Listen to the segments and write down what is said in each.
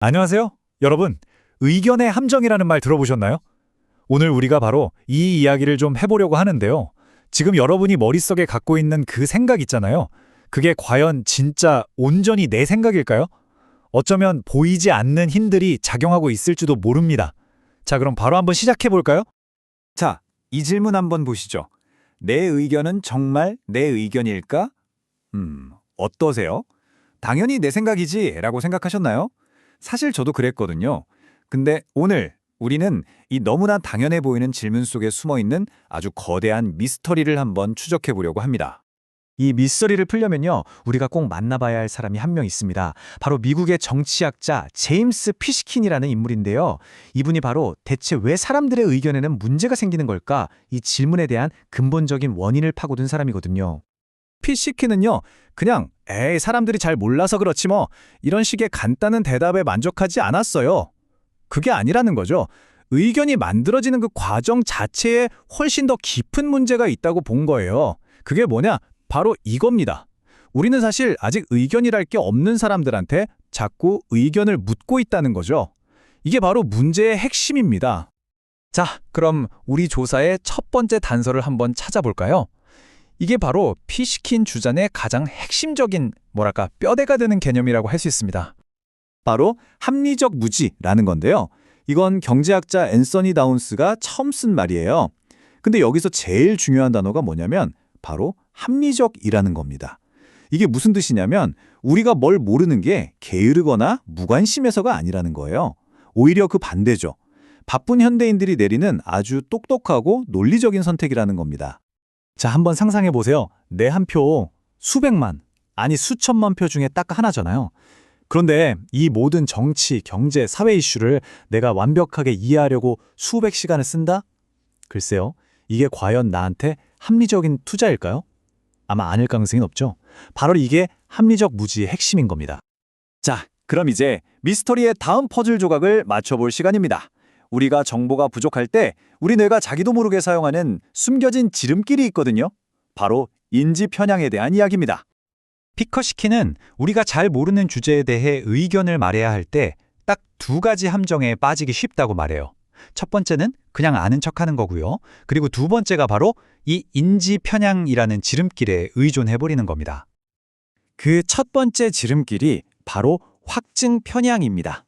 안녕하세요. 여러분, 의견의 함정이라는 말 들어보셨나요? 오늘 우리가 바로 이 이야기를 좀 해보려고 하는데요. 지금 여러분이 머릿속에 갖고 있는 그 생각 있잖아요. 그게 과연 진짜 온전히 내 생각일까요? 어쩌면 보이지 않는 힘들이 작용하고 있을지도 모릅니다. 자, 그럼 바로 한번 시작해 볼까요? 자, 이 질문 한번 보시죠. 내 의견은 정말 내 의견일까? 어떠세요? 당연히 내 생각이지 라고 생각하셨나요? 사실 저도 그랬거든요. 근데 오늘 우리는 이 너무나 당연해 보이는 질문 속에 숨어있는 아주 거대한 미스터리를 한번 추적해 보려고 합니다. 이 미스터리를 풀려면요, 우리가 꼭 만나봐야 할 사람이 한 명 있습니다. 바로 미국의 정치학자 제임스 피시킨이라는 인물인데요. 이분이 바로 대체 왜 사람들의 의견에는 문제가 생기는 걸까? 이 질문에 대한 근본적인 원인을 파고든 사람이거든요. 피시키는요, 그냥 사람들이 잘 몰라서 그렇지 뭐 이런 식의 간단한 대답에 만족하지 않았어요. 그게 아니라는 거죠. 의견이 만들어지는 그 과정 자체에 훨씬 더 깊은 문제가 있다고 본 거예요. 그게 뭐냐? 바로 이겁니다. 우리는 사실 아직 의견이랄 게 없는 사람들한테 자꾸 의견을 묻고 있다는 거죠. 이게 바로 문제의 핵심입니다. 자, 그럼 우리 조사의 첫 번째 단서를 한번 찾아볼까요? 이게 바로 피시킨 주장의 가장 핵심적인, 뼈대가 되는 개념이라고 할 수 있습니다. 바로 합리적 무지라는 건데요. 이건 경제학자 앤서니 다운스가 처음 쓴 말이에요. 근데 여기서 제일 중요한 단어가 뭐냐면 바로 합리적이라는 겁니다. 이게 무슨 뜻이냐면 우리가 뭘 모르는 게 게으르거나 무관심해서가 아니라는 거예요. 오히려 그 반대죠. 바쁜 현대인들이 내리는 아주 똑똑하고 논리적인 선택이라는 겁니다. 자, 한번 상상해 보세요. 내 한 표 수백만, 아니 수천만 표 중에 딱 하나잖아요. 그런데 이 모든 정치, 경제, 사회 이슈를 내가 완벽하게 이해하려고 수백 시간을 쓴다? 글쎄요, 이게 과연 나한테 합리적인 투자일까요? 아마 아닐 가능성이 높죠. 바로 이게 합리적 무지의 핵심인 겁니다. 자, 그럼 이제 미스터리의 다음 퍼즐 조각을 맞춰볼 시간입니다. 우리가 정보가 부족할 때 우리 뇌가 자기도 모르게 사용하는 숨겨진 지름길이 있거든요. 바로 인지 편향에 대한 이야기입니다. 피커시킨은 우리가 잘 모르는 주제에 대해 의견을 말해야 할 때 딱 두 가지 함정에 빠지기 쉽다고 말해요. 첫 번째는 그냥 아는 척하는 거고요. 그리고 두 번째가 바로 이 인지 편향이라는 지름길에 의존해버리는 겁니다. 그 첫 번째 지름길이 바로 확증 편향입니다.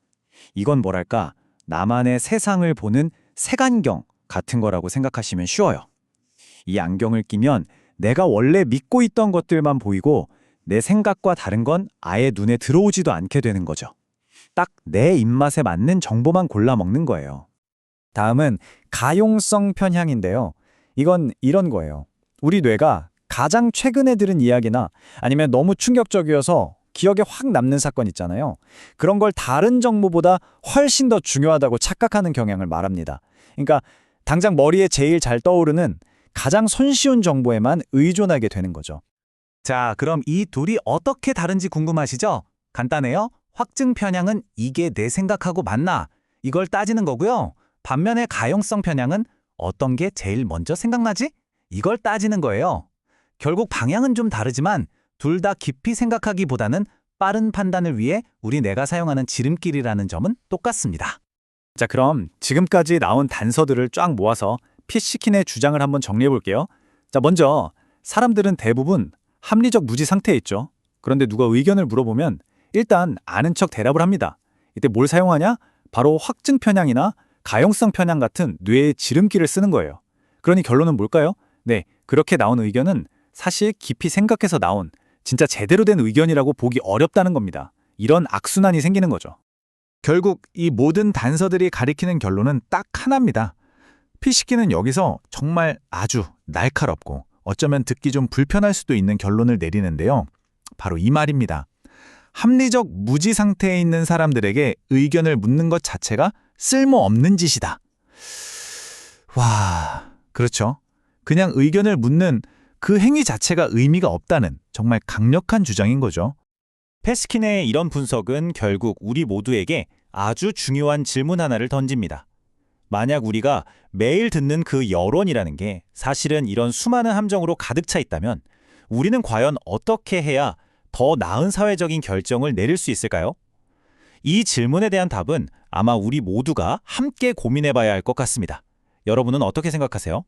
이건 뭐랄까, 나만의 세상을 보는 색안경 같은 거라고 생각하시면 쉬워요. 이 안경을 끼면 내가 원래 믿고 있던 것들만 보이고 내 생각과 다른 건 아예 눈에 들어오지도 않게 되는 거죠. 딱 내 입맛에 맞는 정보만 골라 먹는 거예요. 다음은 가용성 편향인데요. 이건 이런 거예요. 우리 뇌가 가장 최근에 들은 이야기나 아니면 너무 충격적이어서 기억에 확 남는 사건 있잖아요. 그런 걸 다른 정보보다 훨씬 더 중요하다고 착각하는 경향을 말합니다. 그러니까 당장 머리에 제일 잘 떠오르는 가장 손쉬운 정보에만 의존하게 되는 거죠. 자, 그럼 이 둘이 어떻게 다른지 궁금하시죠? 간단해요. 확증 편향은 이게 내 생각하고 맞나? 이걸 따지는 거고요. 반면에 가용성 편향은 어떤 게 제일 먼저 생각나지? 이걸 따지는 거예요. 결국 방향은 좀 다르지만 둘 다 깊이 생각하기보다는 빠른 판단을 위해 우리 뇌가 사용하는 지름길이라는 점은 똑같습니다. 자, 그럼 지금까지 나온 단서들을 쫙 모아서 피시킨의 주장을 한번 정리해 볼게요. 자, 먼저 사람들은 대부분 합리적 무지 상태에 있죠. 그런데 누가 의견을 물어보면 일단 아는 척 대답을 합니다. 이때 뭘 사용하냐? 바로 확증 편향이나 가용성 편향 같은 뇌의 지름길을 쓰는 거예요. 그러니 결론은 뭘까요? 네, 그렇게 나온 의견은 사실 깊이 생각해서 나온 진짜 제대로 된 의견이라고 보기 어렵다는 겁니다. 이런 악순환이 생기는 거죠. 결국 이 모든 단서들이 가리키는 결론은 딱 하나입니다. 피시키는 여기서 정말 아주 날카롭고 어쩌면 듣기 좀 불편할 수도 있는 결론을 내리는데요. 바로 이 말입니다. 합리적 무지 상태에 있는 사람들에게 의견을 묻는 것 자체가 쓸모없는 짓이다. 와, 그렇죠. 그냥 의견을 묻는 그 행위 자체가 의미가 없다는 정말 강력한 주장인 거죠. 페스킨의 이런 분석은 결국 우리 모두에게 아주 중요한 질문 하나를 던집니다. 만약 우리가 매일 듣는 그 여론이라는 게 사실은 이런 수많은 함정으로 가득 차 있다면 우리는 과연 어떻게 해야 더 나은 사회적인 결정을 내릴 수 있을까요? 이 질문에 대한 답은 아마 우리 모두가 함께 고민해 봐야 할 것 같습니다. 여러분은 어떻게 생각하세요?